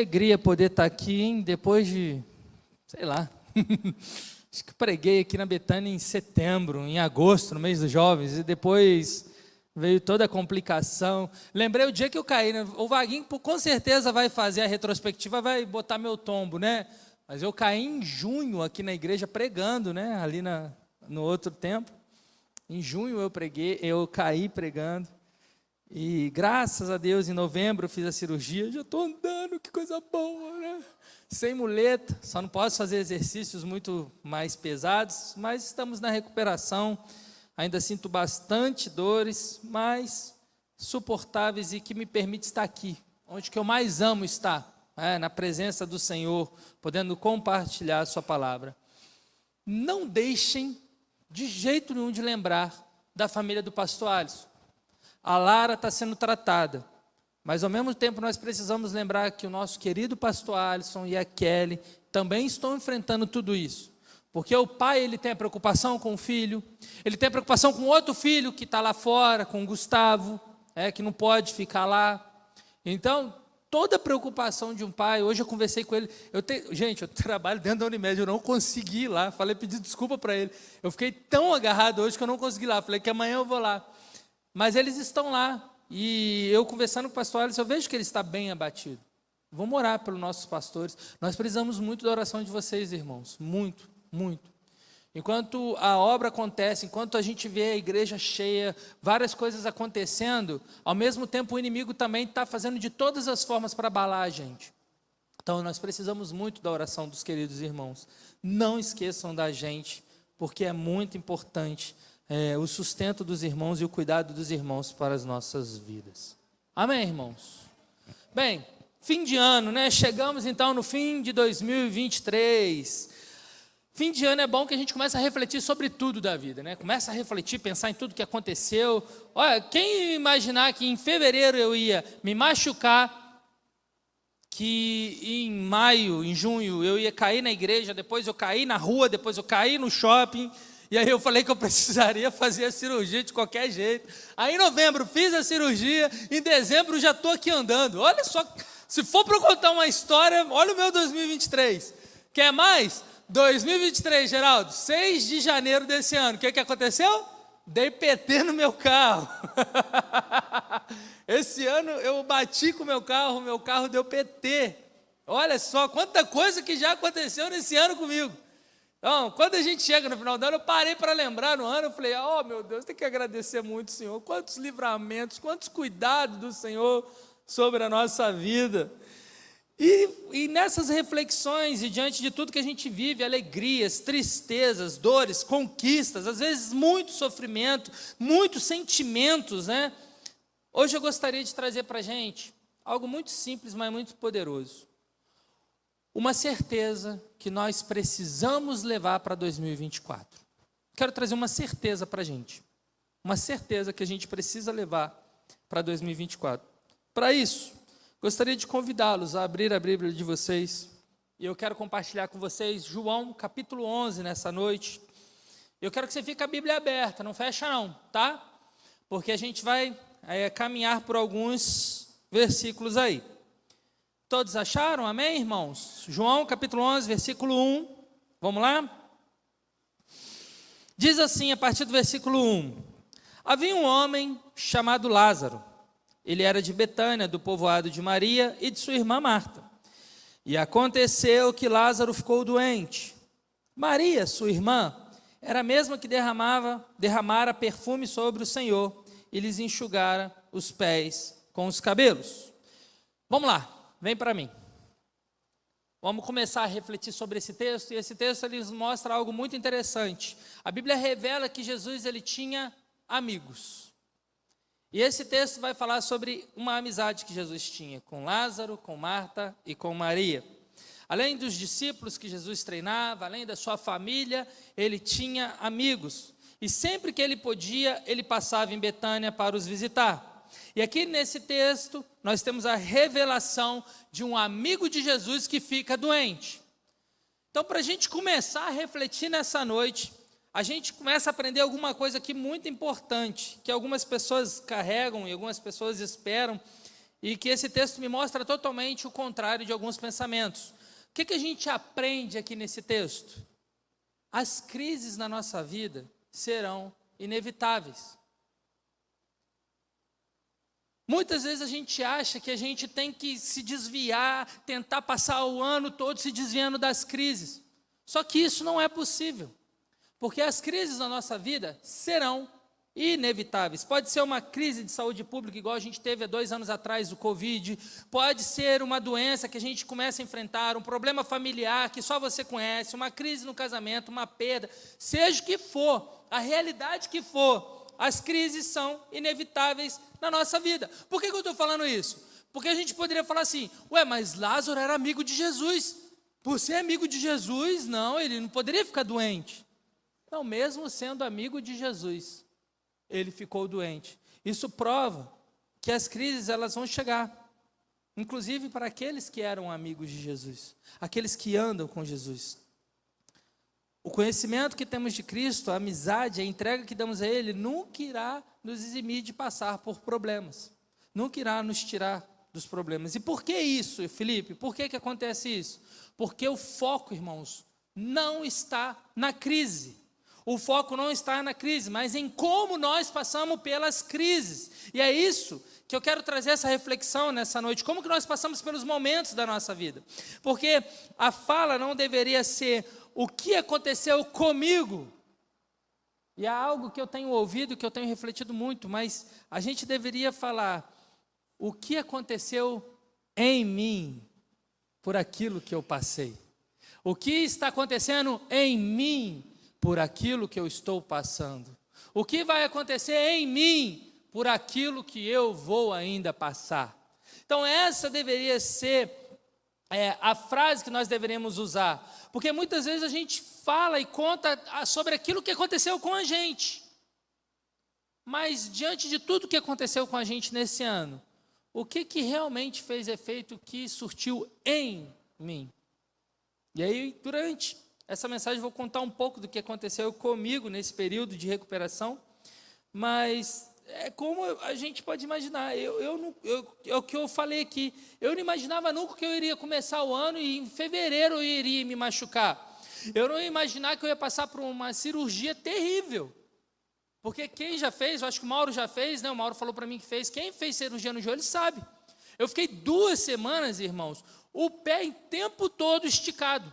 alegria poder estar aqui, hein? Depois de, sei lá, acho que preguei aqui na Betânia em setembro, em agosto, no mês dos jovens, e depois veio toda a complicação. Lembrei o dia que eu caí, né? O Vaguinho com certeza vai fazer a retrospectiva, vai botar meu tombo, né? Mas eu caí em junho aqui na igreja pregando, né? Ali no outro tempo. Em junho eu caí pregando. E graças a Deus, em novembro eu fiz a cirurgia, já estou andando, que coisa boa, né? Sem muleta, só não posso fazer exercícios muito mais pesados, mas estamos na recuperação, ainda sinto bastante dores, mas suportáveis e que me permite estar aqui, onde que eu mais amo estar, na presença do Senhor, podendo compartilhar a sua palavra. Não deixem de jeito nenhum de lembrar da família do pastor Alisson. A Lara está sendo tratada, mas ao mesmo tempo nós precisamos lembrar que o nosso querido pastor Alisson e a Kelly também estão enfrentando tudo isso, porque o pai ele tem a preocupação com o filho, ele tem a preocupação com outro filho que está lá fora, com o Gustavo, que não pode ficar lá. Então, toda a preocupação de um pai, hoje eu conversei com ele, gente, eu trabalho dentro da Unimed, eu não consegui ir lá, pedi desculpa para ele, eu fiquei tão agarrado hoje que eu não consegui ir lá, falei que amanhã eu vou lá. Mas eles estão lá, e eu conversando com o pastor Alisson, eu vejo que ele está bem abatido. Vamos orar pelos nossos pastores. Nós precisamos muito da oração de vocês, irmãos, muito, muito. Enquanto a obra acontece, enquanto a gente vê a igreja cheia, várias coisas acontecendo, ao mesmo tempo o inimigo também está fazendo de todas as formas para abalar a gente. Então nós precisamos muito da oração dos queridos irmãos. Não esqueçam da gente, porque é muito importante o sustento dos irmãos e o cuidado dos irmãos para as nossas vidas. Amém, irmãos? Bem, fim de ano, né? Chegamos então no fim de 2023. Fim de ano é bom que a gente começa a refletir sobre tudo da vida, né? Começa a refletir, pensar em tudo que aconteceu. Olha, quem imaginar que em fevereiro eu ia me machucar, que em maio, em junho, eu ia cair na igreja, depois eu caí na rua, depois eu caí no shopping. E aí eu falei que eu precisaria fazer a cirurgia de qualquer jeito. Aí em novembro fiz a cirurgia, em dezembro já estou aqui andando. Olha só, se for para eu contar uma história, olha o meu 2023. Quer mais? 2023, Geraldo, 6 de janeiro desse ano, o que aconteceu? Dei PT no meu carro. Esse ano eu bati com o meu carro deu PT. Olha só, quanta coisa que já aconteceu nesse ano comigo. Então, quando a gente chega no final do ano, eu parei para lembrar no ano, eu falei, oh meu Deus, tem que agradecer muito, Senhor, quantos livramentos, quantos cuidados do Senhor sobre a nossa vida. E nessas reflexões, e diante de tudo que a gente vive, alegrias, tristezas, dores, conquistas, às vezes muito sofrimento, muitos sentimentos, né? Hoje eu gostaria de trazer para a gente algo muito simples, mas muito poderoso. Uma certeza que nós precisamos levar para 2024. Quero trazer uma certeza para a gente. Uma certeza que a gente precisa levar para 2024. Para isso, gostaria de convidá-los a abrir a Bíblia de vocês. E eu quero compartilhar com vocês João, capítulo 11, nessa noite. Eu quero que você fique com a Bíblia aberta, não fecha não, tá? Porque a gente vai caminhar por alguns versículos aí. Todos acharam? Amém, irmãos? João, capítulo 11, versículo 1. Vamos lá? Diz assim, a partir do versículo 1. Havia um homem chamado Lázaro. Ele era de Betânia, do povoado de Maria e de sua irmã Marta. E aconteceu que Lázaro ficou doente. Maria, sua irmã, era a mesma que derramara perfume sobre o Senhor e lhes enxugara os pés com os cabelos. Vamos lá. Vem para mim. Vamos começar a refletir sobre esse texto, e esse texto ele nos mostra algo muito interessante. A Bíblia revela que Jesus ele tinha amigos. E esse texto vai falar sobre uma amizade que Jesus tinha com Lázaro, com Marta e com Maria. Além dos discípulos que Jesus treinava, além da sua família, ele tinha amigos. E sempre que ele podia, ele passava em Betânia para os visitar. E aqui nesse texto, nós temos a revelação de um amigo de Jesus que fica doente. Então, para a gente começar a refletir nessa noite, a gente começa a aprender alguma coisa aqui muito importante, que algumas pessoas carregam e algumas pessoas esperam, e que esse texto me mostra totalmente o contrário de alguns pensamentos. O que a gente aprende aqui nesse texto? As crises na nossa vida serão inevitáveis. Muitas vezes a gente acha que a gente tem que se desviar, tentar passar o ano todo se desviando das crises. Só que isso não é possível, porque as crises na nossa vida serão inevitáveis. Pode ser uma crise de saúde pública, igual a gente teve há 2 anos atrás, o Covid. Pode ser uma doença que a gente começa a enfrentar, um problema familiar que só você conhece, uma crise no casamento, uma perda. Seja o que for, a realidade que for, as crises são inevitáveis na nossa vida. Por que eu estou falando isso? Porque a gente poderia falar assim, mas Lázaro era amigo de Jesus. Por ser amigo de Jesus, não, ele não poderia ficar doente. Não, mesmo sendo amigo de Jesus, ele ficou doente. Isso prova que as crises elas vão chegar, inclusive para aqueles que eram amigos de Jesus, aqueles que andam com Jesus. O conhecimento que temos de Cristo, a amizade, a entrega que damos a Ele, nunca irá nos eximir de passar por problemas, nunca irá nos tirar dos problemas. E por que isso, Felipe? Por que acontece isso? Porque o foco, irmãos, não está na crise. O foco não está na crise, mas em como nós passamos pelas crises. E é isso que eu quero trazer essa reflexão nessa noite. Como que nós passamos pelos momentos da nossa vida? Porque a fala não deveria ser o que aconteceu comigo. E é algo que eu tenho ouvido, que eu tenho refletido muito, mas a gente deveria falar o que aconteceu em mim por aquilo que eu passei. O que está acontecendo em mim por aquilo que eu estou passando. O que vai acontecer em mim por aquilo que eu vou ainda passar. Então essa deveria ser a frase que nós deveríamos usar. Porque muitas vezes a gente fala e conta sobre aquilo que aconteceu com a gente. Mas diante de tudo que aconteceu com a gente nesse ano, o que realmente fez efeito, que surtiu em mim? E aí, durante essa mensagem, eu vou contar um pouco do que aconteceu comigo nesse período de recuperação, mas é como a gente pode imaginar. É o que eu falei aqui, eu não imaginava nunca que eu iria começar o ano e em fevereiro eu iria me machucar. Eu não ia imaginar que eu ia passar por uma cirurgia terrível, porque quem já fez, eu acho que o Mauro já fez, né? O Mauro falou para mim que fez, quem fez cirurgia no joelho sabe. Eu fiquei 2 semanas, irmãos, o pé em tempo todo esticado.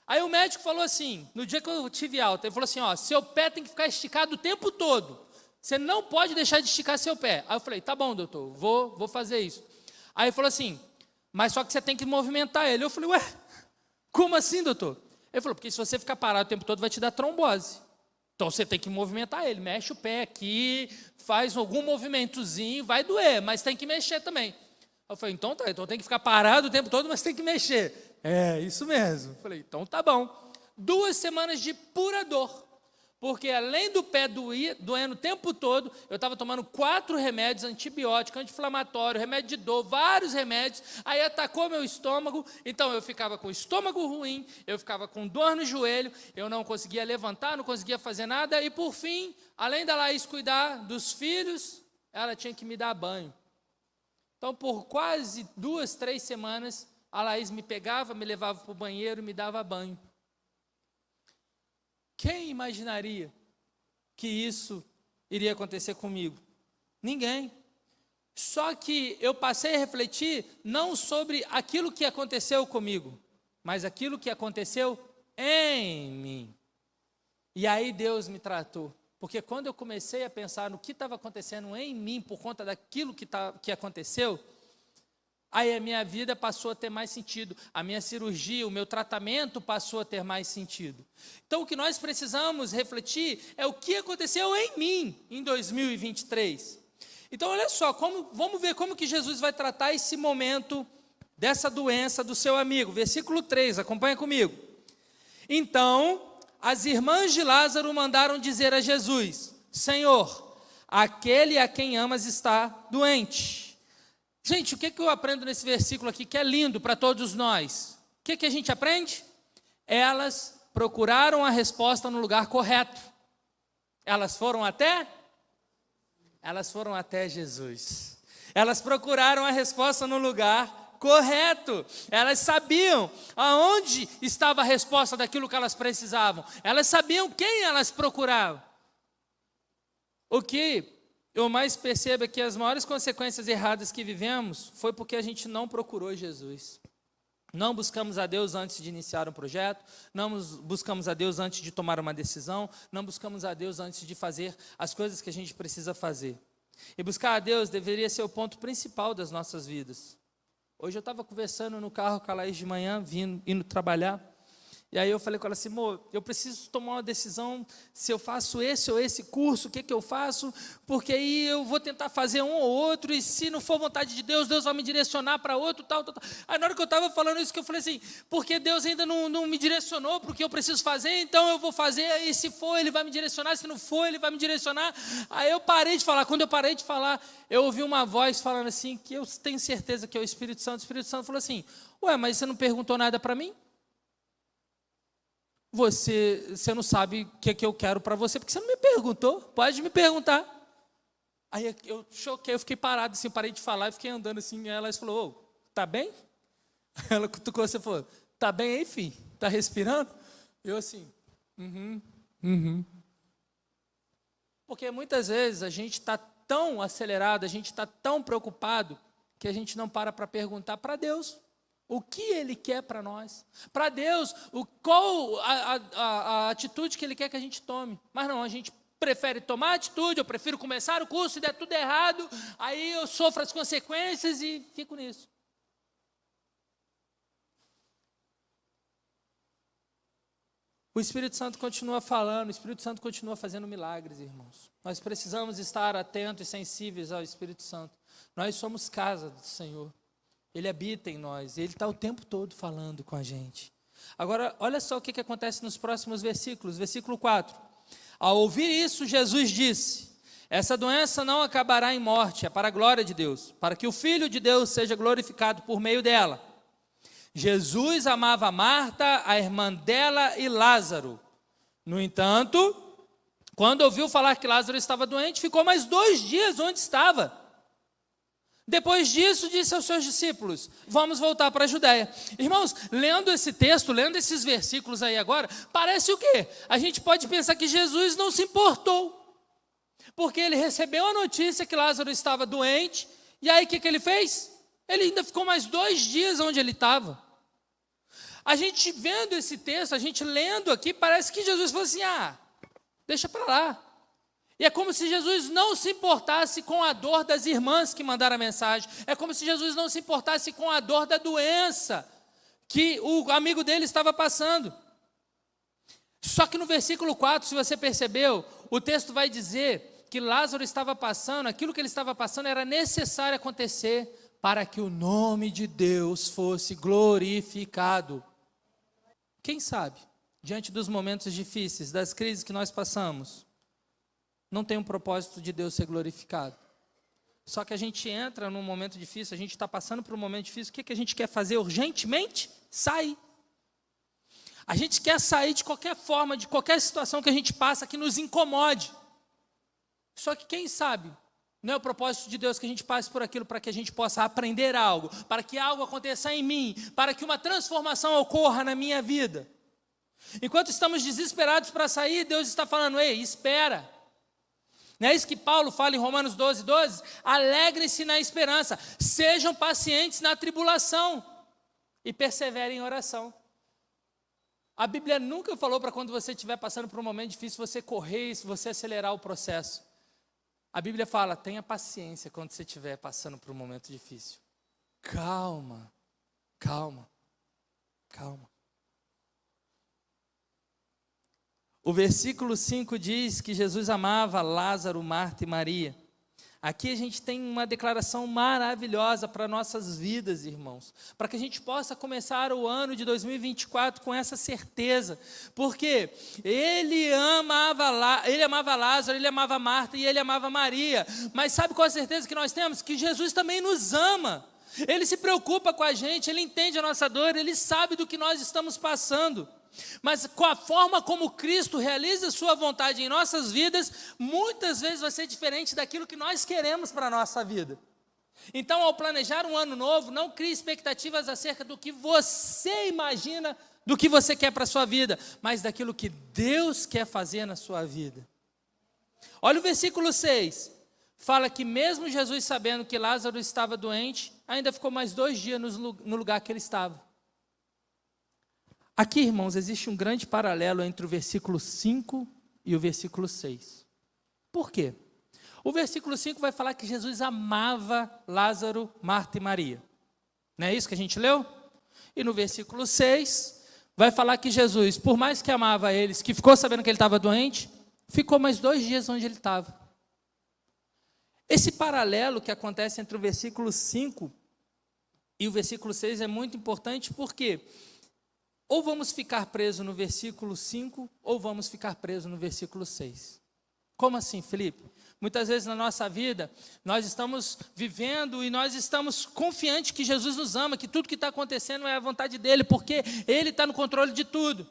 Aí o médico falou assim, no dia que eu tive alta, ele falou assim, seu pé tem que ficar esticado o tempo todo. Você não pode deixar de esticar seu pé. Aí eu falei, tá bom, doutor, vou fazer isso. Aí ele falou assim, mas só que você tem que movimentar ele. Eu falei, como assim, doutor? Ele falou, porque se você ficar parado o tempo todo vai te dar trombose. Então você tem que movimentar ele, mexe o pé aqui, faz algum movimentozinho, vai doer, mas tem que mexer também. Eu falei, então tá, então tem que ficar parado o tempo todo, mas tem que mexer. É, isso mesmo. Eu falei, então tá bom. 2 semanas de pura dor, porque além do pé doendo o tempo todo, eu estava tomando 4 remédios, antibiótico, anti-inflamatório, remédio de dor, vários remédios, aí atacou meu estômago, então eu ficava com o estômago ruim, eu ficava com dor no joelho, eu não conseguia levantar, não conseguia fazer nada, e por fim, além da Laís cuidar dos filhos, ela tinha que me dar banho. Então, por quase 2, 3 semanas, a Laís me pegava, me levava para o banheiro e me dava banho. Quem imaginaria que isso iria acontecer comigo? Ninguém. Só que eu passei a refletir não sobre aquilo que aconteceu comigo, mas aquilo que aconteceu em mim. E aí Deus me tratou. Porque quando eu comecei a pensar no que estava acontecendo em mim por conta daquilo que aconteceu, aí a minha vida passou a ter mais sentido, a minha cirurgia, o meu tratamento passou a ter mais sentido. Então o que nós precisamos refletir é o que aconteceu em mim em 2023. Então olha só, vamos ver como que Jesus vai tratar esse momento dessa doença do seu amigo. Versículo 3, acompanha comigo. Então as irmãs de Lázaro mandaram dizer a Jesus, Senhor, aquele a quem amas está doente. Gente, o que eu aprendo nesse versículo aqui, que é lindo para todos nós? O que a gente aprende? Elas procuraram a resposta no lugar correto. Elas foram até Jesus. Elas procuraram a resposta no lugar correto. Elas sabiam aonde estava a resposta daquilo que elas precisavam. Elas sabiam quem elas procuravam. O que eu mais percebo é que as maiores consequências erradas que vivemos foi porque a gente não procurou Jesus. Não buscamos a Deus antes de iniciar um projeto, não buscamos a Deus antes de tomar uma decisão, não buscamos a Deus antes de fazer as coisas que a gente precisa fazer. E buscar a Deus deveria ser o ponto principal das nossas vidas. Hoje eu estava conversando no carro com a Laís de manhã, indo trabalhar, e aí eu falei com ela assim, amor, eu preciso tomar uma decisão, se eu faço esse ou esse curso, o que eu faço, porque aí eu vou tentar fazer um ou outro, e se não for vontade de Deus, Deus vai me direcionar para outro, tal. Aí na hora que eu estava falando isso, que eu falei assim, porque Deus ainda não me direcionou para o que eu preciso fazer, então eu vou fazer, e se for, Ele vai me direcionar, se não for, Ele vai me direcionar. Aí eu parei de falar, quando eu parei de falar, eu ouvi uma voz falando assim, que eu tenho certeza que é o Espírito Santo falou assim, ué, mas você não perguntou nada para mim? Você não sabe o que eu quero para você, porque você não me perguntou, pode me perguntar. Aí eu choquei, eu fiquei parado assim, parei de falar e fiquei andando assim, aí ela falou, ô, tá bem? Ela cutucou, você falou, tá bem aí, filho? Tá respirando? Eu assim, Porque muitas vezes a gente está tão acelerado, a gente está tão preocupado, que a gente não para perguntar para Deus o que Ele quer para nós. Para Deus, qual a atitude que Ele quer que a gente tome. Mas não, a gente prefere tomar atitude, eu prefiro começar o curso e der tudo errado, aí eu sofro as consequências e fico nisso. O Espírito Santo continua falando, o Espírito Santo continua fazendo milagres, irmãos. Nós precisamos estar atentos e sensíveis ao Espírito Santo. Nós somos casa do Senhor. Ele habita em nós, Ele está o tempo todo falando com a gente. Agora, olha só o que acontece nos próximos versículos. Versículo 4. Ao ouvir isso, Jesus disse, essa doença não acabará em morte, é para a glória de Deus, para que o Filho de Deus seja glorificado por meio dela. Jesus amava Marta, a irmã dela e Lázaro. No entanto, quando ouviu falar que Lázaro estava doente, ficou mais 2 dias onde estava. Depois disso, disse aos seus discípulos, vamos voltar para a Judéia. Irmãos, lendo esse texto, lendo esses versículos aí agora, parece o quê? A gente pode pensar que Jesus não se importou, porque ele recebeu a notícia que Lázaro estava doente, e aí o que ele fez? Ele ainda ficou mais 2 dias onde ele estava. A gente vendo esse texto, a gente lendo aqui, parece que Jesus falou assim, deixa para lá. E é como se Jesus não se importasse com a dor das irmãs que mandaram a mensagem. É como se Jesus não se importasse com a dor da doença que o amigo dele estava passando. Só que no versículo 4, se você percebeu, o texto vai dizer que Lázaro estava passando, aquilo que ele estava passando era necessário acontecer para que o nome de Deus fosse glorificado. Quem sabe, diante dos momentos difíceis, das crises que nós passamos, não tem um propósito de Deus ser glorificado. Só que a gente entra num momento difícil, a gente está passando por um momento difícil, o que a gente quer fazer urgentemente? Sair. A gente quer sair de qualquer forma, de qualquer situação que a gente passa que nos incomode. Só que quem sabe, não é o propósito de Deus que a gente passe por aquilo para que a gente possa aprender algo, para que algo aconteça em mim, para que uma transformação ocorra na minha vida. Enquanto estamos desesperados para sair, Deus está falando, ei, espera. Não é isso que Paulo fala em Romanos 12:12? Alegrem-se na esperança, sejam pacientes na tribulação e perseverem em oração. A Bíblia nunca falou para quando você estiver passando por um momento difícil, você correr, você acelerar o processo. A Bíblia fala, tenha paciência quando você estiver passando por um momento difícil. Calma, calma, calma. O versículo 5 diz que Jesus amava Lázaro, Marta e Maria. Aqui a gente tem uma declaração maravilhosa para nossas vidas, irmãos. Para que a gente possa começar o ano de 2024 com essa certeza. Porque ele amava Lázaro, ele amava Marta e ele amava Maria. Mas sabe qual a certeza que nós temos? Que Jesus também nos ama. Ele se preocupa com a gente, ele entende a nossa dor, ele sabe do que nós estamos passando. Mas com a forma como Cristo realiza a sua vontade em nossas vidas, muitas vezes vai ser diferente daquilo que nós queremos para a nossa vida. Então, ao planejar um ano novo, não crie expectativas acerca do que você imagina, do que você quer para a sua vida, mas daquilo que Deus quer fazer na sua vida. Olha o versículo 6. Fala que mesmo Jesus sabendo que Lázaro estava doente, ainda ficou mais 2 dias no lugar que ele estava. Aqui, irmãos, existe um grande paralelo entre o versículo 5 e o versículo 6. Por quê? O versículo 5 vai falar que Jesus amava Lázaro, Marta e Maria. Não é isso que a gente leu? E no versículo 6, vai falar que Jesus, por mais que amava eles, que ficou sabendo que ele estava doente, ficou mais 2 dias onde ele estava. Esse paralelo que acontece entre o versículo 5 e o versículo 6 é muito importante, porque ou vamos ficar presos no versículo 5, ou vamos ficar presos no versículo 6. Como assim, Felipe? Muitas vezes na nossa vida, nós estamos vivendo e nós estamos confiantes que Jesus nos ama, que tudo que está acontecendo é a vontade dEle, porque Ele está no controle de tudo.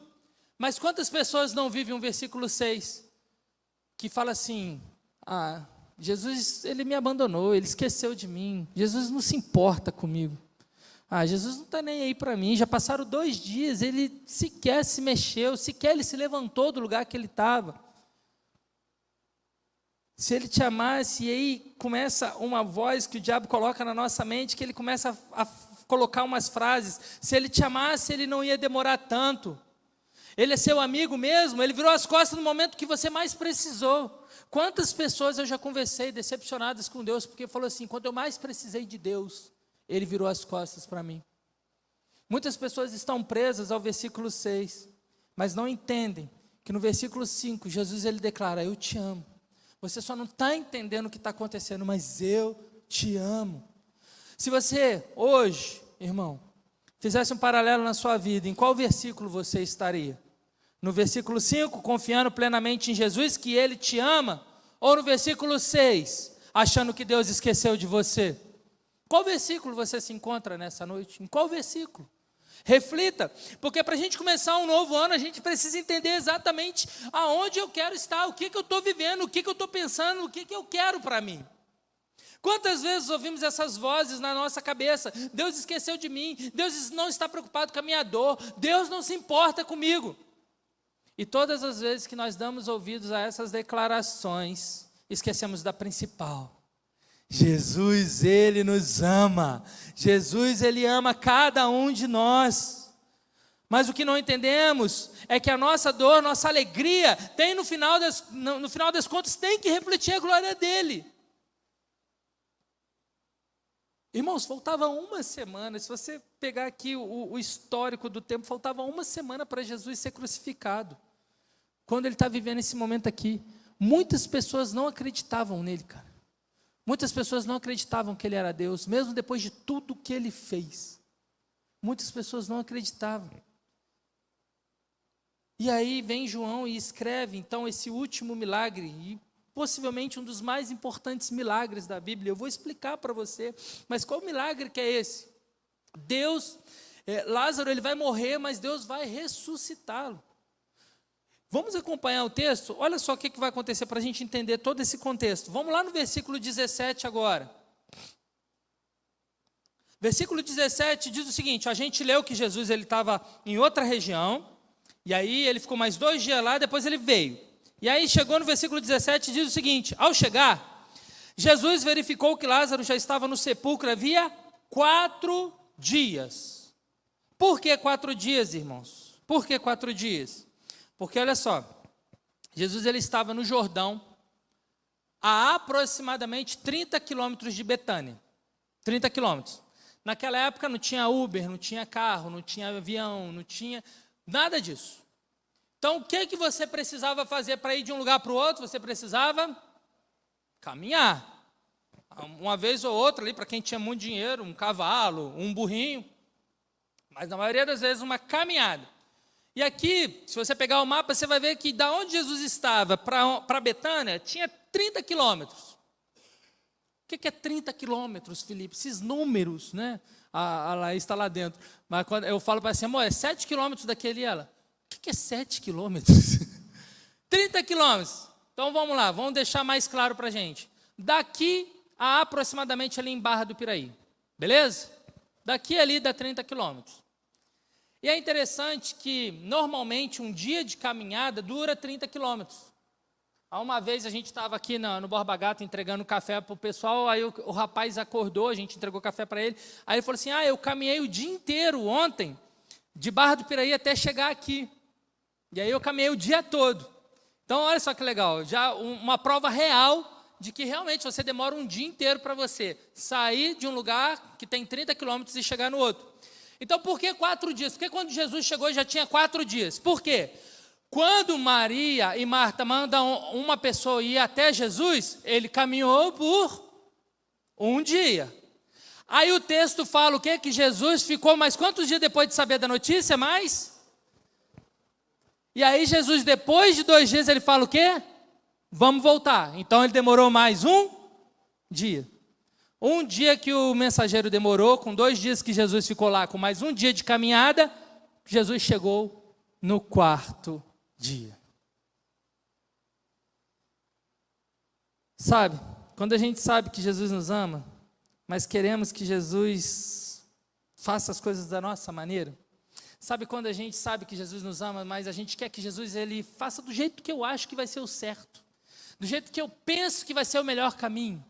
Mas quantas pessoas não vivem um versículo 6, que fala assim, Jesus, Ele me abandonou, Ele esqueceu de mim, Jesus não se importa comigo. Jesus não está nem aí para mim, já passaram 2 dias, Ele sequer se mexeu, sequer Ele se levantou do lugar que Ele estava. Se Ele te amasse, e aí começa uma voz que o diabo coloca na nossa mente, que ele começa a colocar umas frases. Se Ele te amasse, Ele não ia demorar tanto. Ele é seu amigo mesmo, Ele virou as costas no momento que você mais precisou. Quantas pessoas eu já conversei decepcionadas com Deus, porque falou assim, quando eu mais precisei de Deus, Ele virou as costas para mim. Muitas pessoas estão presas ao versículo 6, mas não entendem que no versículo 5, Jesus ele declara, eu te amo. Você só não está entendendo o que está acontecendo, mas eu te amo. Se você, hoje, irmão, fizesse um paralelo na sua vida, em qual versículo você estaria? No versículo 5, confiando plenamente em Jesus, que Ele te ama? Ou no versículo 6, achando que Deus esqueceu de você? Qual versículo você se encontra nessa noite? Em qual versículo? Reflita, porque para a gente começar um novo ano, a gente precisa entender exatamente aonde eu quero estar, o que eu estou vivendo, o que eu estou pensando, o que eu quero para mim. Quantas vezes ouvimos essas vozes na nossa cabeça? Deus esqueceu de mim, Deus não está preocupado com a minha dor, Deus não se importa comigo. E todas as vezes que nós damos ouvidos a essas declarações, esquecemos da principal. Jesus, Ele nos ama. Jesus, Ele ama cada um de nós. Mas o que não entendemos é que a nossa dor, nossa alegria, tem no final das contas, tem que refletir a glória dEle. Irmãos, faltava 1 semana, se você pegar aqui o histórico do tempo, faltava 1 semana para Jesus ser crucificado. Quando Ele está vivendo esse momento aqui, muitas pessoas não acreditavam nele, cara. Muitas pessoas não acreditavam que Ele era Deus, mesmo depois de tudo que Ele fez. Muitas pessoas não acreditavam. E aí vem João e escreve, então, esse último milagre, e possivelmente um dos mais importantes milagres da Bíblia. Eu vou explicar para você, mas qual milagre que é esse? Lázaro, ele vai morrer, mas Deus vai ressuscitá-lo. Vamos acompanhar o texto? Olha só o que vai acontecer para a gente entender todo esse contexto. Vamos lá no versículo 17 agora. Versículo 17 diz o seguinte, a gente leu que Jesus estava em outra região, e aí ele ficou mais 2 dias lá, depois ele veio. E aí chegou no versículo 17 diz o seguinte, ao chegar, Jesus verificou que Lázaro já estava no sepulcro havia 4 dias. Por que 4 dias, irmãos? Por que 4 dias? Porque olha só, Jesus ele estava no Jordão, a aproximadamente 30 quilômetros de Betânia. 30 quilômetros. Naquela época não tinha Uber, não tinha carro, não tinha avião, não tinha nada disso. Então o que você precisava fazer para ir de um lugar para o outro? Você precisava caminhar. Uma vez ou outra ali, para quem tinha muito dinheiro, um cavalo, um burrinho. Mas na maioria das vezes uma caminhada. E aqui, se você pegar o mapa, você vai ver que da onde Jesus estava para Betânia, tinha 30 quilômetros. O que é 30 quilômetros, Felipe? Esses números, né? A Laís está lá dentro. Mas quando eu falo para ela assim, amor, é 7 quilômetros daquele, ela, o que é 7 quilômetros? 30 quilômetros. Então vamos lá, vamos deixar mais claro para a gente. Daqui a aproximadamente ali em Barra do Piraí. Beleza? Daqui ali dá 30 quilômetros. E é interessante que, normalmente, um dia de caminhada dura 30 quilômetros. Uma vez a gente estava aqui no Borba Gato entregando café para o pessoal, aí o rapaz acordou, a gente entregou café para ele, aí ele falou assim, eu caminhei o dia inteiro ontem, de Barra do Piraí até chegar aqui. E aí eu caminhei o dia todo. Então, olha só que legal, já uma prova real de que realmente você demora um dia inteiro para você sair de um lugar que tem 30 quilômetros e chegar no outro. Então, por que 4 dias? Porque quando Jesus chegou já tinha 4 dias. Por quê? Quando Maria e Marta mandam uma pessoa ir até Jesus, ele caminhou por um dia. Aí o texto fala o quê? Que Jesus ficou mais quantos dias depois de saber da notícia? Mais? E aí Jesus, depois de 2 dias, ele fala o quê? Vamos voltar. Então ele demorou mais um dia. Um dia que o mensageiro demorou, com 2 dias que Jesus ficou lá, com mais um dia de caminhada, Jesus chegou no 4º dia. Sabe, quando a gente sabe que Jesus nos ama, mas queremos que Jesus faça as coisas da nossa maneira. Sabe quando a gente sabe que Jesus nos ama, mas a gente quer que Jesus ele faça do jeito que eu acho que vai ser o certo, do jeito que eu penso que vai ser o melhor caminho.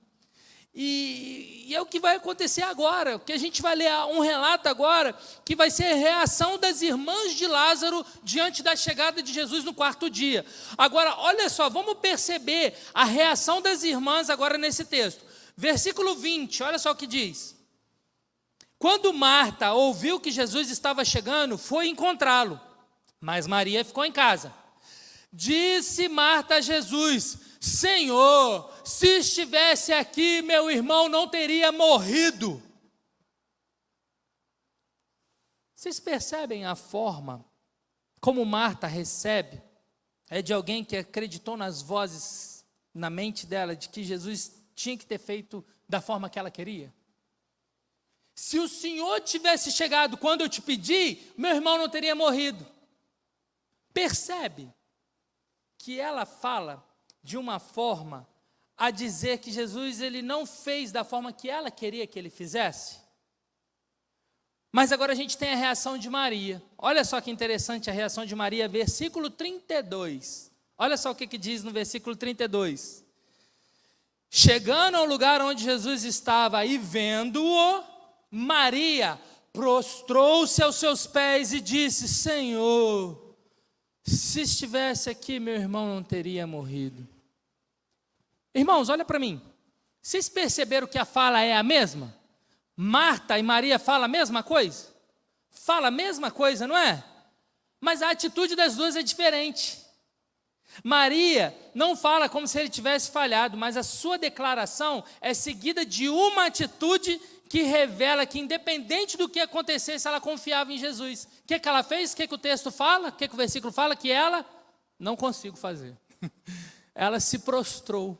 E é o que vai acontecer agora, porque a gente vai ler um relato agora, que vai ser a reação das irmãs de Lázaro diante da chegada de Jesus no 4º dia. Agora, olha só, vamos perceber a reação das irmãs agora nesse texto. Versículo 20, olha só o que diz. Quando Marta ouviu que Jesus estava chegando, foi encontrá-lo, mas Maria ficou em casa. Disse Marta a Jesus, Senhor, se estivesse aqui, meu irmão não teria morrido. Vocês percebem a forma como Marta recebe? É de alguém que acreditou nas vozes na mente dela, de que Jesus tinha que ter feito da forma que ela queria. Se o Senhor tivesse chegado quando eu te pedi, meu irmão não teria morrido. Percebe que ela fala de uma forma a dizer que Jesus ele não fez da forma que ela queria que ele fizesse? Mas agora a gente tem a reação de Maria. Olha só que interessante a reação de Maria, versículo 32. Olha só o que diz no versículo 32. Chegando ao lugar onde Jesus estava e vendo-o, Maria prostrou-se aos seus pés e disse, Senhor, se estivesse aqui, meu irmão não teria morrido. Irmãos, olha para mim. Vocês perceberam que a fala é a mesma? Marta e Maria falam a mesma coisa? Fala a mesma coisa, não é? Mas a atitude das duas é diferente. Maria não fala como se ele tivesse falhado, mas a sua declaração é seguida de uma atitude que revela que, independente do que acontecesse, ela confiava em Jesus. O que ela fez? O que o texto fala? O que o versículo fala? Que ela, não consigo fazer. Ela se prostrou.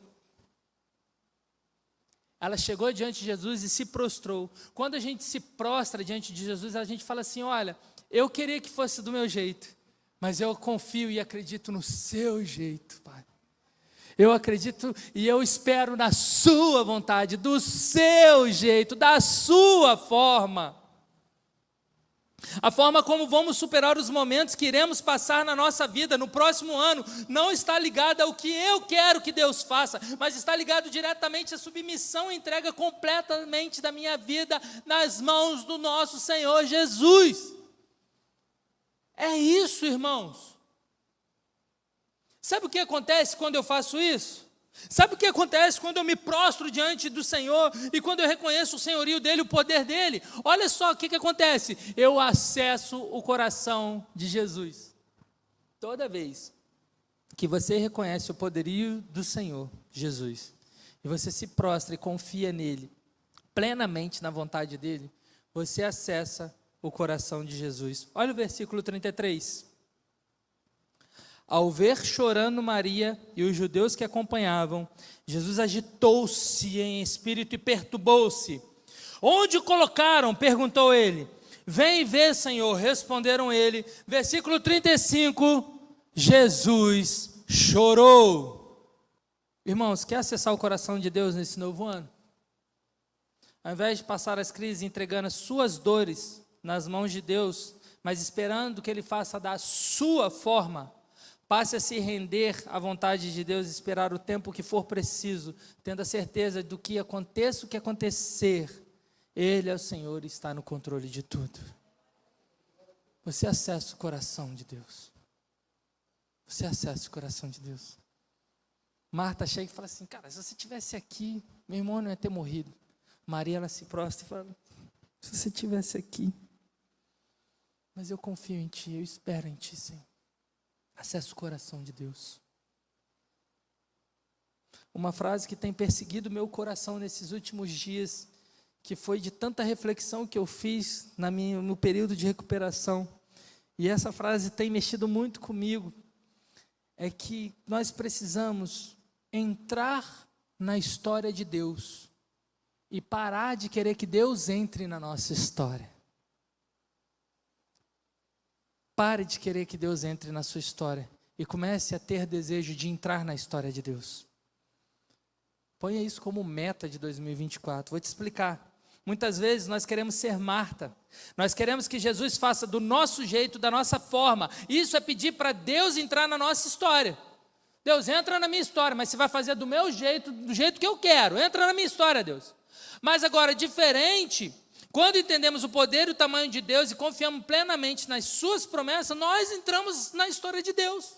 Ela chegou diante de Jesus e se prostrou. Quando a gente se prostra diante de Jesus, a gente fala assim, olha, eu queria que fosse do meu jeito, mas eu confio e acredito no seu jeito, Pai. Eu acredito e eu espero na sua vontade, do seu jeito, da sua forma. A forma como vamos superar os momentos que iremos passar na nossa vida, no próximo ano, não está ligada ao que eu quero que Deus faça, mas está ligado diretamente à submissão e entrega completamente da minha vida nas mãos do nosso Senhor Jesus. É isso, irmãos. Sabe o que acontece quando eu faço isso? Sabe o que acontece quando eu me prostro diante do Senhor e quando eu reconheço o senhorio dEle, o poder dEle? Olha só o que acontece. Eu acesso o coração de Jesus. Toda vez que você reconhece o poderio do Senhor, Jesus, e você se prostra e confia nele, plenamente na vontade dEle, você acessa o coração de Jesus. Olha o versículo 33. Ao ver chorando Maria e os judeus que acompanhavam, Jesus agitou-se em espírito e perturbou-se. Onde o colocaram? Perguntou ele. Vem ver, Senhor, responderam ele. Versículo 35, Jesus chorou. Irmãos, quer acessar o coração de Deus nesse novo ano? Ao invés de passar as crises entregando as suas dores nas mãos de Deus, mas esperando que Ele faça da sua forma, passe a se render à vontade de Deus e esperar o tempo que for preciso, tendo a certeza do que aconteça o que acontecer, Ele é o Senhor e está no controle de tudo. Você acessa o coração de Deus. Você acessa o coração de Deus. Marta chega e fala assim, cara, se você estivesse aqui, meu irmão não ia ter morrido. Maria, ela se prostra e fala, se você estivesse aqui, mas eu confio em Ti, eu espero em Ti, Senhor. Acessa o coração de Deus. Uma frase que tem perseguido meu coração nesses últimos dias, que foi de tanta reflexão que eu fiz no período de recuperação, e essa frase tem mexido muito comigo, é que nós precisamos entrar na história de Deus e parar de querer que Deus entre na nossa história. Pare de querer que Deus entre na sua história e comece a ter desejo de entrar na história de Deus. Ponha isso como meta de 2024. Vou te explicar. Muitas vezes nós queremos ser Marta. Nós queremos que Jesus faça do nosso jeito, da nossa forma. Isso é pedir para Deus entrar na nossa história. Deus, entra na minha história, mas você vai fazer do meu jeito, do jeito que eu quero. Entra na minha história, Deus. Mas agora, diferente, quando entendemos o poder e o tamanho de Deus e confiamos plenamente nas suas promessas, nós entramos na história de Deus.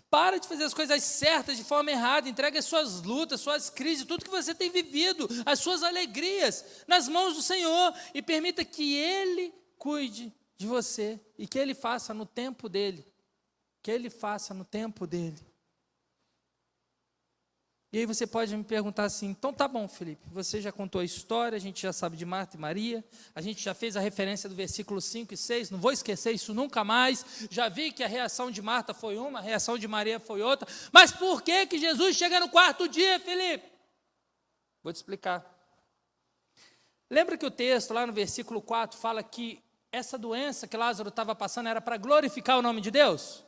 Para de fazer as coisas certas de forma errada, entregue as suas lutas, suas crises, tudo que você tem vivido, as suas alegrias, nas mãos do Senhor, e permita que Ele cuide de você, e que Ele faça no tempo dEle, que Ele faça no tempo dEle. E aí você pode me perguntar assim, então tá bom, Felipe, você já contou a história, a gente já sabe de Marta e Maria, a gente já fez a referência do versículo 5 e 6, não vou esquecer isso nunca mais, já vi que a reação de Marta foi uma, a reação de Maria foi outra, mas por que que Jesus chega no quarto dia, Felipe? Vou te explicar. Lembra que o texto lá no versículo 4 fala que essa doença que Lázaro estava passando era para glorificar o nome de Deus?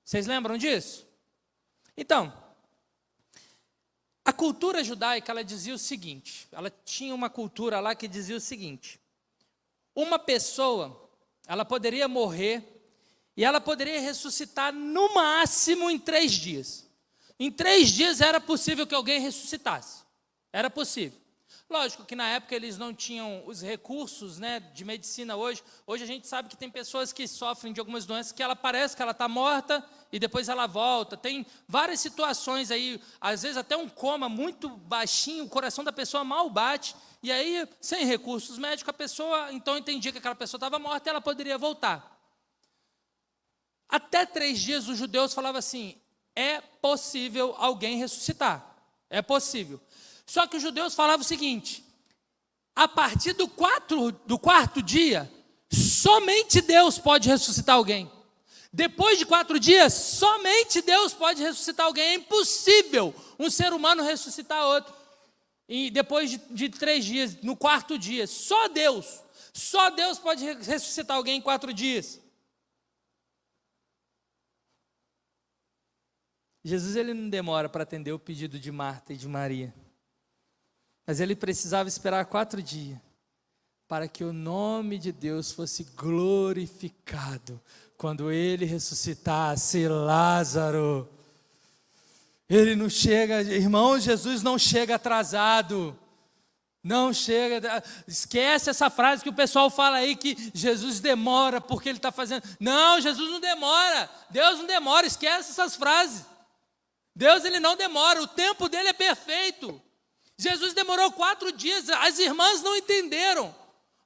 Vocês lembram disso? Então, a cultura judaica, ela dizia o seguinte, ela tinha uma cultura lá que dizia o seguinte, uma pessoa, ela poderia morrer e ela poderia ressuscitar no máximo em 3 dias. Em 3 dias era possível que alguém ressuscitasse, era possível. Lógico que na época eles não tinham os recursos, né, de medicina hoje. Hoje a gente sabe que tem pessoas que sofrem de algumas doenças que ela parece que ela está morta e depois ela volta. Tem várias situações aí, às vezes até um coma muito baixinho, o coração da pessoa mal bate. E aí, sem recursos médicos, a pessoa então entendia que aquela pessoa estava morta e ela poderia voltar. Até 3 dias os judeus falavam assim, é possível alguém ressuscitar, é possível. Só que os judeus falavam o seguinte, a partir do quarto dia, somente Deus pode ressuscitar alguém. Depois de 4 dias, somente Deus pode ressuscitar alguém. É impossível um ser humano ressuscitar outro. E depois de 3 dias, no 4º dia, só Deus pode ressuscitar alguém em 4 dias. Jesus, ele não demora para atender o pedido de Marta e de Maria. Mas ele precisava esperar 4 dias para que o nome de Deus fosse glorificado quando ele ressuscitasse Lázaro. Ele não chega, irmãos, Jesus não chega atrasado. Não chega, esquece essa frase que o pessoal fala aí que Jesus demora porque ele está fazendo. Não, Jesus não demora, Deus não demora, esquece essas frases. Deus, ele não demora, o tempo dele é perfeito. Jesus demorou 4 dias, as irmãs não entenderam,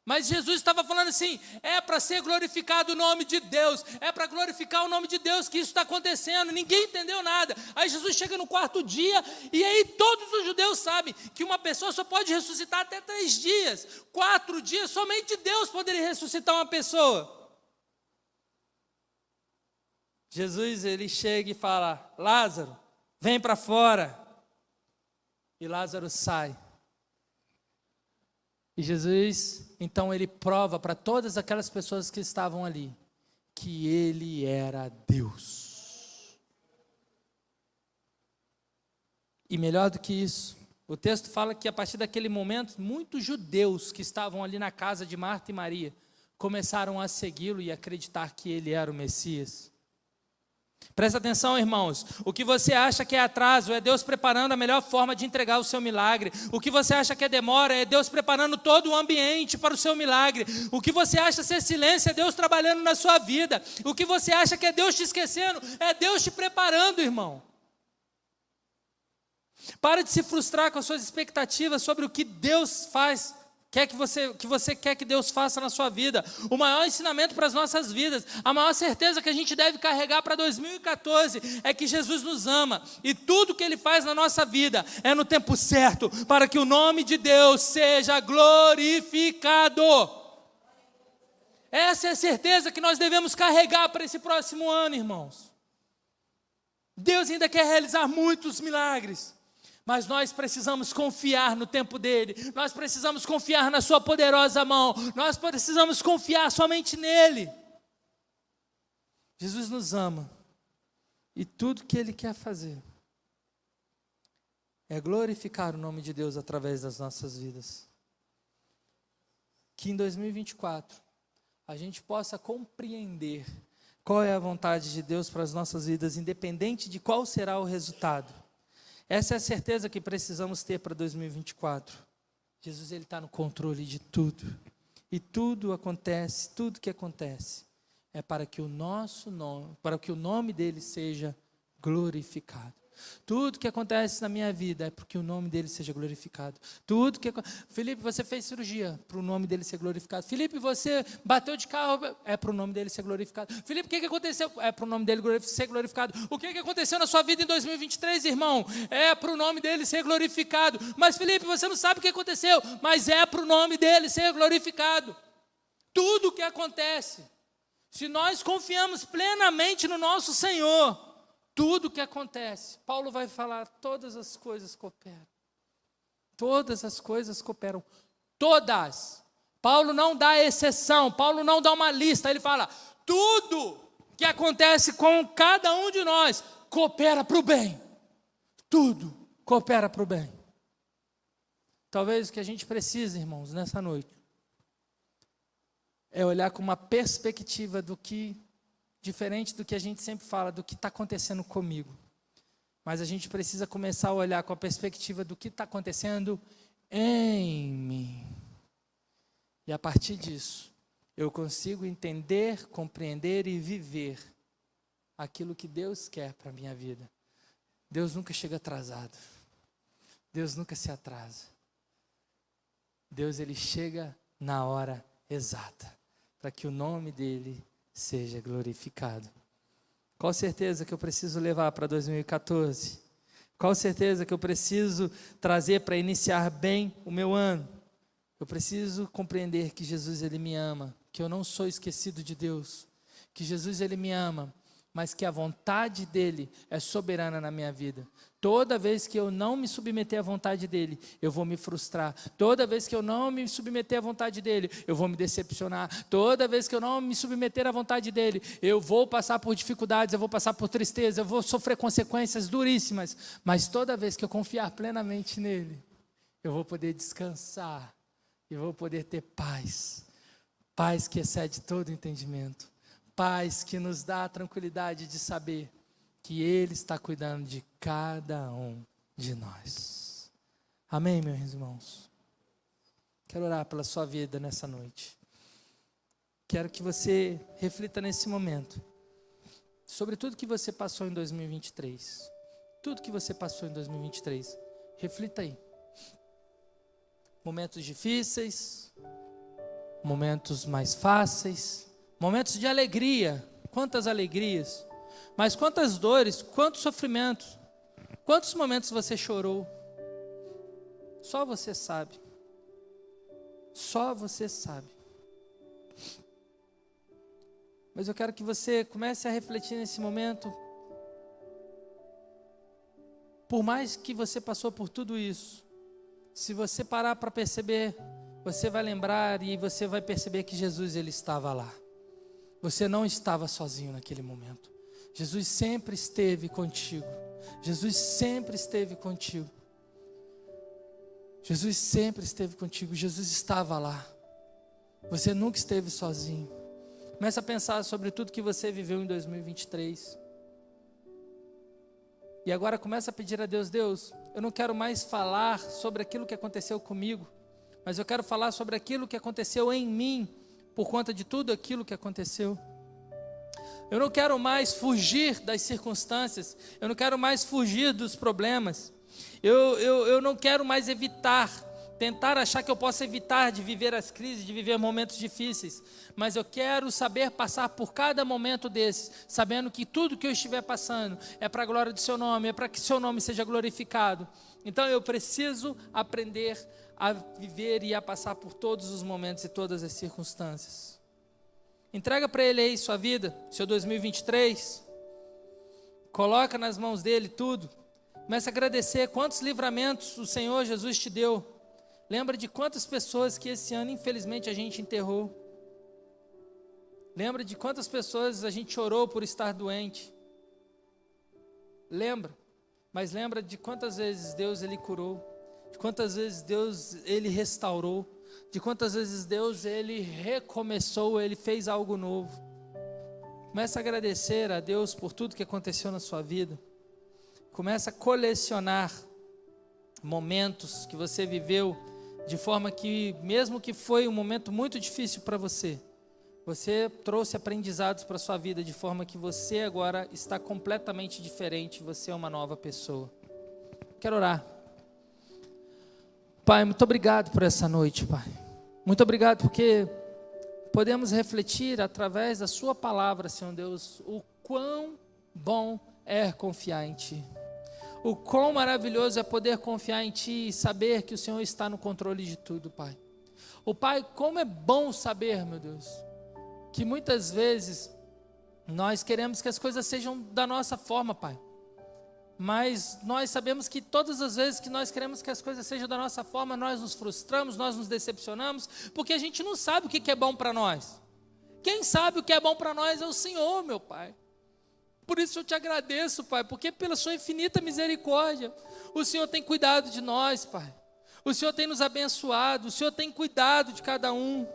mas Jesus estava falando assim, é para ser glorificado o nome de Deus, é para glorificar o nome de Deus que isso está acontecendo, ninguém entendeu nada. Aí Jesus chega no 4º dia, e aí todos os judeus sabem que uma pessoa só pode ressuscitar até 3 dias, 4 dias, somente Deus poderia ressuscitar uma pessoa. Jesus, ele chega e fala, Lázaro, vem para fora. E Lázaro sai. E Jesus, então ele prova para todas aquelas pessoas que estavam ali, que ele era Deus. E melhor do que isso, O texto fala que a partir daquele momento, muitos judeus que estavam ali na casa de Marta e Maria começaram a segui-lo e acreditar que ele era o Messias. Presta atenção, irmãos, o que você acha que é atraso é Deus preparando a melhor forma de entregar o seu milagre. O que você acha que é demora é Deus preparando todo o ambiente para o seu milagre. O que você acha ser silêncio é Deus trabalhando na sua vida. O que você acha que é Deus te esquecendo é Deus te preparando, irmão. Para de se frustrar com as suas expectativas sobre o que Deus faz, que você quer que Deus faça na sua vida. O maior ensinamento para as nossas vidas, a maior certeza que a gente deve carregar para 2014 é que Jesus nos ama e tudo que Ele faz na nossa vida é no tempo certo, para que o nome de Deus seja glorificado. Essa é a certeza que nós devemos carregar para esse próximo ano, irmãos. Deus ainda quer realizar muitos milagres, mas nós precisamos confiar no tempo dEle, nós precisamos confiar na sua poderosa mão, nós precisamos confiar somente nele. Jesus nos ama, e tudo que Ele quer fazer é glorificar o nome de Deus através das nossas vidas. Que em 2024, a gente possa compreender qual é a vontade de Deus para as nossas vidas, independente de qual será o resultado. Essa é a certeza que precisamos ter para 2024. Jesus, Ele está no controle de tudo. E tudo acontece, tudo que acontece é para que o nome dEle seja glorificado. Tudo que acontece na minha vida é porque o nome dEle seja glorificado. Felipe, você fez cirurgia, para o nome dEle ser glorificado. Felipe, você bateu de carro, é para o nome dEle ser glorificado. Felipe, o que aconteceu? É para o nome dEle ser glorificado. O que aconteceu na sua vida em 2023, irmão? É para o nome dEle ser glorificado. Mas Felipe, você não sabe o que aconteceu, mas é para o nome dEle ser glorificado. Tudo o que acontece, se nós confiamos plenamente no nosso Senhor, tudo que acontece, Paulo vai falar, todas as coisas cooperam. Todas as coisas cooperam. Todas. Paulo não dá exceção, Paulo não dá uma lista, ele fala, tudo que acontece com cada um de nós coopera para o bem. Tudo coopera para o bem. Talvez o que a gente precisa, irmãos, nessa noite, é olhar com uma perspectiva diferente do que a gente sempre fala, do que está acontecendo comigo. Mas a gente precisa começar a olhar com a perspectiva do que está acontecendo em mim. E a partir disso, eu consigo entender, compreender e viver aquilo que Deus quer para a minha vida. Deus nunca chega atrasado. Deus nunca se atrasa. Deus, Ele chega na hora exata, para que o nome dEle seja glorificado. Qual certeza que eu preciso levar para 2014? Qual certeza que eu preciso trazer para iniciar bem o meu ano? Eu preciso compreender que Jesus, Ele me ama, que eu não sou esquecido de Deus, que Jesus, Ele me ama, mas que a vontade dEle é soberana na minha vida. Toda vez que eu não me submeter à vontade dEle, eu vou me frustrar. Toda vez que eu não me submeter à vontade dEle, eu vou me decepcionar. Toda vez que eu não me submeter à vontade dEle, eu vou passar por dificuldades, eu vou passar por tristeza, eu vou sofrer consequências duríssimas. Mas toda vez que eu confiar plenamente nele, eu vou poder descansar, eu vou poder ter paz. Paz que excede todo entendimento. Paz que nos dá a tranquilidade de saber que Ele está cuidando de cada um de nós. Amém, meus irmãos? Quero orar pela sua vida nessa noite. Quero que você reflita nesse momento sobre tudo que você passou em 2023. Tudo que você passou em 2023. Reflita aí. Momentos difíceis, momentos mais fáceis, momentos de alegria. Quantas alegrias! Mas quantas dores, quantos sofrimentos, quantos momentos você chorou? Só você sabe. Só você sabe. Mas eu quero que você comece a refletir nesse momento. Por mais que você passou por tudo isso, se você parar para perceber, você vai lembrar e você vai perceber que Jesus, Ele estava lá. Você não estava sozinho naquele momento. Jesus sempre esteve contigo. Jesus sempre esteve contigo. Jesus sempre esteve contigo, Jesus estava lá. Você nunca esteve sozinho. Começa a pensar sobre tudo que você viveu em 2023. E agora começa a pedir a Deus, Deus, eu não quero mais falar sobre aquilo que aconteceu comigo, mas eu quero falar sobre aquilo que aconteceu em mim, por conta de tudo aquilo que aconteceu. Eu não quero mais fugir das circunstâncias, eu não quero mais fugir dos problemas, eu não quero mais tentar achar que eu posso evitar de viver as crises, de viver momentos difíceis, mas eu quero saber passar por cada momento desses, sabendo que tudo que eu estiver passando é para a glória do seu nome, é para que seu nome seja glorificado. Então eu preciso aprender a viver e a passar por todos os momentos e todas as circunstâncias. Entrega para Ele aí sua vida, seu 2023, coloca nas mãos dEle tudo, começa a agradecer quantos livramentos o Senhor Jesus te deu. Lembra de quantas pessoas que esse ano, infelizmente, a gente enterrou. Lembra de quantas pessoas a gente orou por estar doente. Lembra, mas lembra de quantas vezes Deus Ele curou, de quantas vezes Deus Ele restaurou, de quantas vezes Deus Ele recomeçou, Ele fez algo novo. Começa a agradecer a Deus por tudo que aconteceu na sua vida. Começa a colecionar momentos que você viveu, de forma que, mesmo que foi um momento muito difícil para você, você trouxe aprendizados para a sua vida, de forma que você agora está completamente diferente, você é uma nova pessoa. Quero orar. Pai, muito obrigado por essa noite, Pai. Muito obrigado porque podemos refletir através da sua palavra, Senhor Deus, o quão bom é confiar em Ti. O quão maravilhoso é poder confiar em Ti e saber que o Senhor está no controle de tudo, Pai. O Pai, como é bom saber, meu Deus, que muitas vezes nós queremos que as coisas sejam da nossa forma, Pai. Mas nós sabemos que todas as vezes que nós queremos que as coisas sejam da nossa forma, nós nos frustramos, nós nos decepcionamos, porque a gente não sabe o que é bom para nós. Quem sabe o que é bom para nós é o Senhor, meu Pai. Por isso eu te agradeço, Pai, porque pela sua infinita misericórdia, o Senhor tem cuidado de nós, Pai. O Senhor tem nos abençoado, o Senhor tem cuidado de cada um.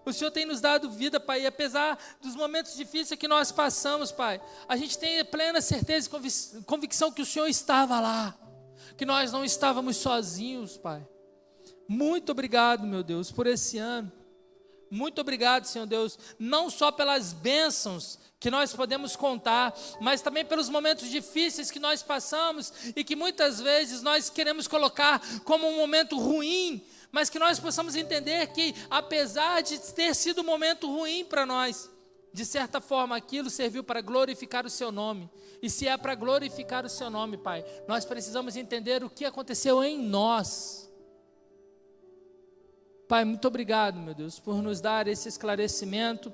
O Senhor tem nos dado vida, Pai, e apesar dos momentos difíceis que nós passamos, Pai, a gente tem plena certeza e convicção que o Senhor estava lá, que nós não estávamos sozinhos, Pai. Muito obrigado, meu Deus, por esse ano. Muito obrigado, Senhor Deus, não só pelas bênçãos que nós podemos contar, mas também pelos momentos difíceis que nós passamos e que muitas vezes nós queremos colocar como um momento ruim, mas que nós possamos entender que, apesar de ter sido um momento ruim para nós, de certa forma aquilo serviu para glorificar o Seu nome. E se é para glorificar o Seu nome, Pai, nós precisamos entender o que aconteceu em nós. Pai, muito obrigado, meu Deus, por nos dar esse esclarecimento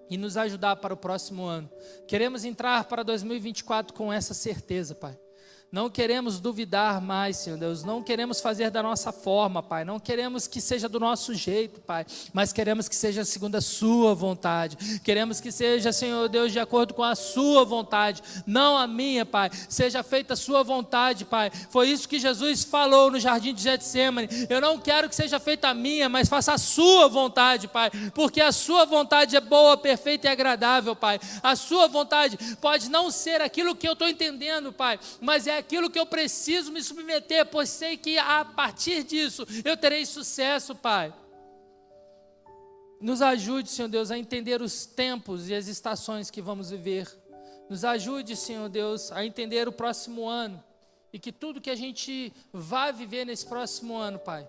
e nos ajudar para o próximo ano. Queremos entrar para 2024 com essa certeza, Pai. Não queremos duvidar mais, Senhor Deus, não queremos fazer da nossa forma, Pai, não queremos que seja do nosso jeito, Pai, mas queremos que seja segundo a Sua vontade, queremos que seja, Senhor Deus, de acordo com a Sua vontade, não a minha, Pai, seja feita a Sua vontade, Pai. Foi isso que Jesus falou no jardim de Getsemane: eu não quero que seja feita a minha, mas faça a Sua vontade, Pai, porque a Sua vontade é boa, perfeita e agradável, Pai. A Sua vontade pode não ser aquilo que eu estou entendendo, Pai, mas é aquilo que eu preciso me submeter, pois sei que a partir disso eu terei sucesso, Pai. Nos ajude, Senhor Deus, a entender os tempos e as estações que vamos viver. Nos ajude, Senhor Deus, a entender o próximo ano e que tudo que a gente vai viver nesse próximo ano, Pai,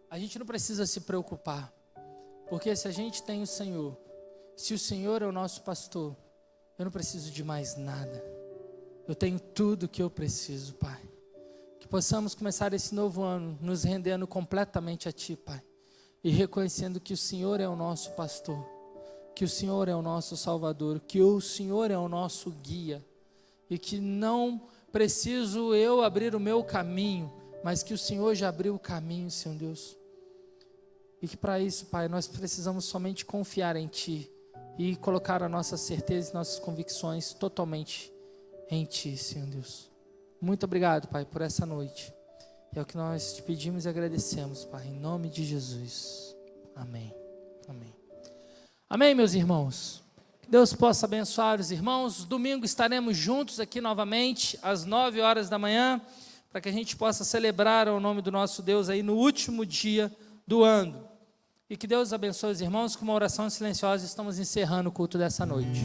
a gente não precisa se preocupar, porque se a gente tem o Senhor, se o Senhor é o nosso pastor, eu não preciso de mais nada. Eu tenho tudo o que eu preciso, Pai. Que possamos começar esse novo ano nos rendendo completamente a Ti, Pai. E reconhecendo que o Senhor é o nosso pastor, que o Senhor é o nosso Salvador, que o Senhor é o nosso guia. E que não preciso eu abrir o meu caminho, mas que o Senhor já abriu o caminho, Senhor Deus. E que para isso, Pai, nós precisamos somente confiar em Ti e colocar a nossa certeza e nossas convicções totalmente em Ti, Senhor Deus. Muito obrigado, Pai, por essa noite. É o que nós te pedimos e agradecemos, Pai, em nome de Jesus. Amém. Amém. Amém, meus irmãos. Que Deus possa abençoar os irmãos. Domingo estaremos juntos aqui novamente, às 9 horas da manhã, para que a gente possa celebrar o nome do nosso Deus aí no último dia do ano. E que Deus abençoe os irmãos. Com uma oração silenciosa estamos encerrando o culto dessa noite.